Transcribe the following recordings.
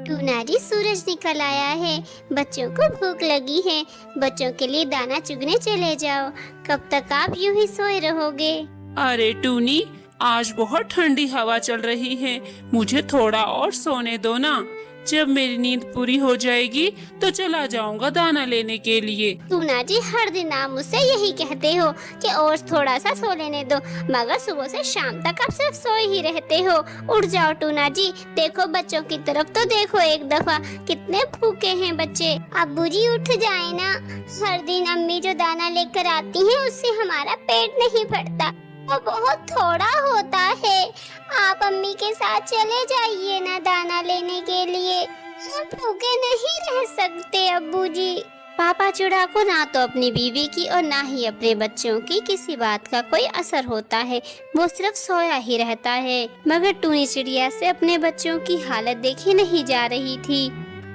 Tuna जी, सूरज निकल आया है, बच्चों को भूख लगी है, बच्चों के लिए दाना चुगने चले जाओ। कब तक आप यूं ही सोए रहोगे? अरे टूनी, आज बहुत ठंडी हवा चल रही है, मुझे थोड़ा और सोने दो ना। जब मेरी नींद पूरी हो जाएगी तो चला जाऊंगा दाना लेने के लिए। टूना जी, हर दिन आप मुझसे यही कहते हो कि और थोड़ा सा सो लेने दो, मगर सुबह से शाम तक आप सिर्फ सोए ही रहते हो। उठ जाओ टूना जी, देखो बच्चों की तरफ तो देखो एक दफा, कितने भूखे हैं बच्चे। अब्बू जी उठ जाए ना, हर दिन अम्मी जो दाना लेकर आती हैं उससे हमारा पेट नहीं भरता, वो बहुत थोड़ा होता है। आप अम्मी के साथ चले जाइए ना दाना लेने के लिए, हम भूखे नहीं रह सकते अब्बू जी। पापा चिड़ा को ना तो अपनी बीवी की और ना ही अपने बच्चों की किसी बात का कोई असर होता है, वो सिर्फ सोया ही रहता है। मगर टूनी चिड़िया से अपने बच्चों की हालत देखी नहीं जा रही थी।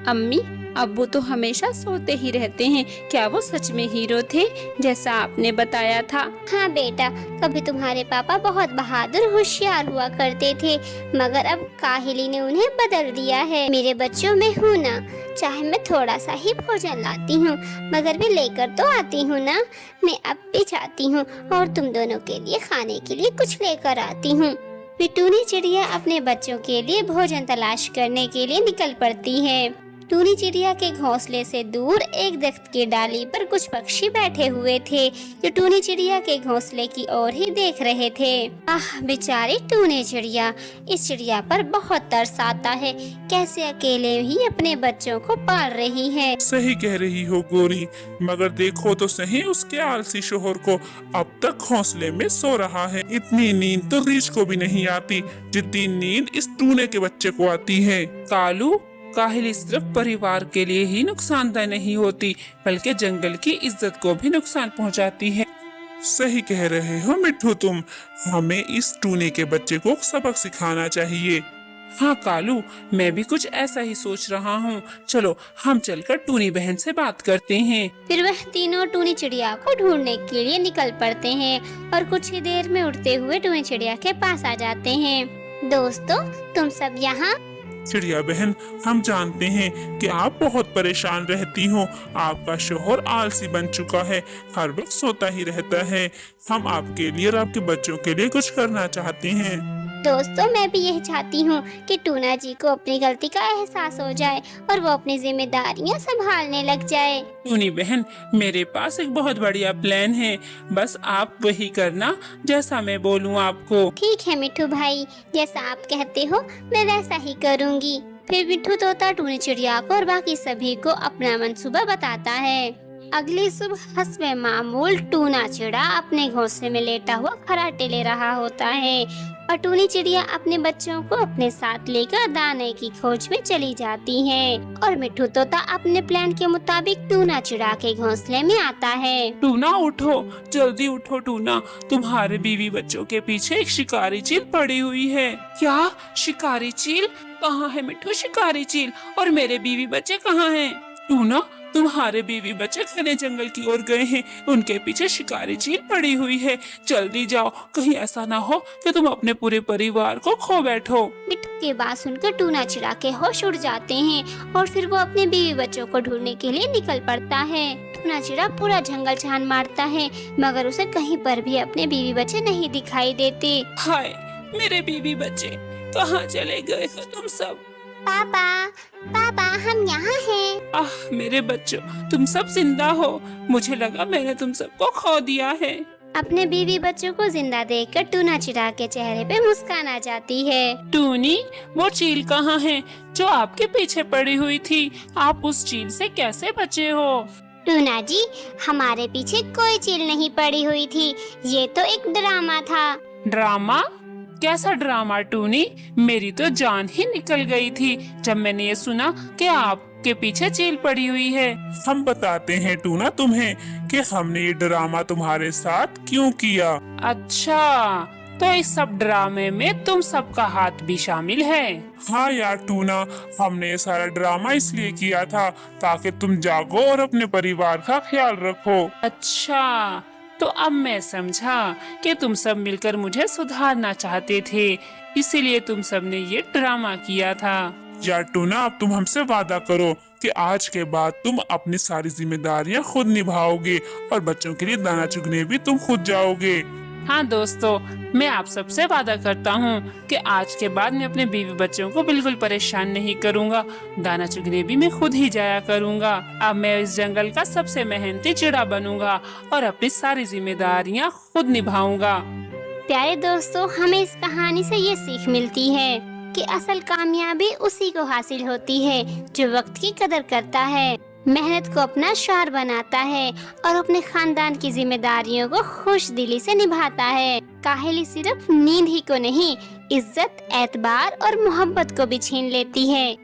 अम्मी, अब्बू तो हमेशा सोते ही रहते हैं, क्या वो सच में हीरो थे जैसा आपने बताया था? हाँ बेटा, कभी तुम्हारे पापा बहुत बहादुर होशियार हुआ करते थे, मगर अब काहिली ने उन्हें बदल दिया है। मेरे बच्चों में हूँ ना, चाहे मैं थोड़ा सा ही भोजन लाती हूँ, मगर मैं लेकर तो आती हूँ ना। मैं अब भी चाहती हूँ और तुम दोनों के लिए खाने के लिए कुछ लेकर आती हूँ। फिर टूनी चिड़िया अपने बच्चों के लिए भोजन तलाश करने के लिए निकल पड़ती है। टूनी चिड़िया के घोंसले से दूर एक दरख्त की डाली पर कुछ पक्षी बैठे हुए थे, जो टूनी चिड़िया के घोंसले की ओर ही देख रहे थे। आह बेचारी टूनी चिड़िया, इस चिड़िया पर बहुत तरस आता है, कैसे अकेले ही अपने बच्चों को पाल रही है। सही कह रही हो गोरी, मगर देखो तो सही उसके आलसी शोहर को, अब तक घोंसले में सो रहा है। इतनी नींद तो रीछ को भी नहीं आती जितनी नींद इस टूने के बच्चे को आती है। कालू, काहिली सिर्फ परिवार के लिए ही नुकसानदायक नहीं होती, बल्कि जंगल की इज्जत को भी नुकसान पहुंचाती है। सही कह रहे हो मिट्ठू तुम, हमें इस टूने के बच्चे को सबक सिखाना चाहिए। हाँ कालू, मैं भी कुछ ऐसा ही सोच रहा हूँ। चलो हम चलकर टूनी बहन से बात करते हैं। फिर वह तीनों टूनी चिड़िया को ढूंढने के लिए निकल पड़ते हैं और कुछ ही देर में उड़ते हुए टूनी चिड़िया के पास आ जाते हैं। दोस्तों, तुम सब यहाँ? चिड़िया बहन, हम जानते हैं कि आप बहुत परेशान रहती हो, आपका शोहर आलसी बन चुका है, हर वक्त सोता ही रहता है। हम आपके लिए और आपके बच्चों के लिए कुछ करना चाहते हैं। दोस्तों, मैं भी यही चाहती हूँ कि टूना जी को अपनी गलती का एहसास हो जाए और वो अपनी जिम्मेदारियाँ संभालने लग जाए। टूनी बहन, मेरे पास एक बहुत बढ़िया प्लान है, बस आप वही करना जैसा मैं बोलूँ आपको। ठीक है मिट्ठू भाई, जैसा आप कहते हो मैं वैसा ही करूँगी। फिर मिट्ठू तोता टूनी चिड़िया को और बाकी सभी को अपना मंसूबा बताता है। अगली सुबह हस्बे मामूल टूना चिड़ा अपने घोंसले में लेटा हुआ खराटे ले रहा होता है और टूनी चिड़िया अपने बच्चों को अपने साथ लेकर दाने की खोज में चली जाती है और मिट्ठू तोता अपने प्लान के मुताबिक टूना चिड़ा के घोंसले में आता है। टूना उठो, जल्दी उठो टूना, तुम्हारे बीवी बच्चों के पीछे एक शिकारी चील पड़ी हुई है। क्या? शिकारी चील? कहाँ है मिट्ठू शिकारी चील? और मेरे बीवी बच्चे कहाँ हैं? टूना, तुम्हारे बीवी बच्चे घने जंगल की ओर गए हैं, उनके पीछे शिकारी चील पड़ी हुई है, जल्दी जाओ, कहीं ऐसा ना हो कि तुम अपने पूरे परिवार को खो बैठो। मिट्ठू की बात सुनकर टूना चिड़ा के होश उड़ जाते हैं और फिर वो अपने बीवी बच्चों को ढूंढने के लिए निकल पड़ता है। टूना चिड़ा पूरा जंगल छान मारता है, मगर उसे कहीं पर भी अपने बीवी बच्चे नहीं दिखाई देते। हाय, मेरे बीवी बच्चे कहाँ चले गए हो तुम सब? पापा, पापा, हम यहाँ हैं। आह मेरे बच्चों, तुम सब जिंदा हो, मुझे लगा मैंने तुम सबको खो दिया है। अपने बीवी बच्चों को जिंदा देखकर टूना चिड़ा के चेहरे पे मुस्कान आ जाती है। टूनी, वो चील कहाँ है जो आपके पीछे पड़ी हुई थी? आप उस चील से कैसे बचे हो? टूना जी, हमारे पीछे कोई चील नहीं पड़ी हुई थी, ये तो एक ड्रामा था। ड्रामा? कैसा ड्रामा टूनी? मेरी तो जान ही निकल गई थी जब मैंने ये सुना कि आपके पीछे चील पड़ी हुई है। हम बताते हैं टूना तुम्हें कि हमने ये ड्रामा तुम्हारे साथ क्यों किया। अच्छा, तो इस सब ड्रामे में तुम सबका हाथ भी शामिल है? हाँ यार टूना, हमने ये सारा ड्रामा इसलिए किया था ताकि तुम जागो और अपने परिवार का ख्याल रखो। अच्छा, तो अब मैं समझा कि तुम सब मिलकर मुझे सुधारना चाहते थे, इसीलिए तुम सब ने ये ड्रामा किया था। यार टूना, अब तुम हमसे वादा करो कि आज के बाद तुम अपनी सारी जिम्मेदारियां खुद निभाओगे और बच्चों के लिए दाना चुगने भी तुम खुद जाओगे। हाँ दोस्तों, मैं आप सबसे वादा करता हूँ कि आज के बाद मैं अपने बीवी बच्चों को बिल्कुल परेशान नहीं करूँगा। दाना चुगने भी मैं खुद ही जाया करूँगा। अब मैं इस जंगल का सबसे मेहनती चिड़ा बनूंगा और अपनी सारी जिम्मेदारियाँ खुद निभाऊंगा। प्यारे दोस्तों, हमें इस कहानी से ये सीख मिलती है कि असल कामयाबी उसी को हासिल होती है जो वक्त की कदर करता है, मेहनत को अपना शौहर बनाता है और अपने खानदान की जिम्मेदारियों को खुश दिली से निभाता है। काहिली सिर्फ नींद ही को नहीं, इज्जत, एतबार और मोहब्बत को भी छीन लेती है।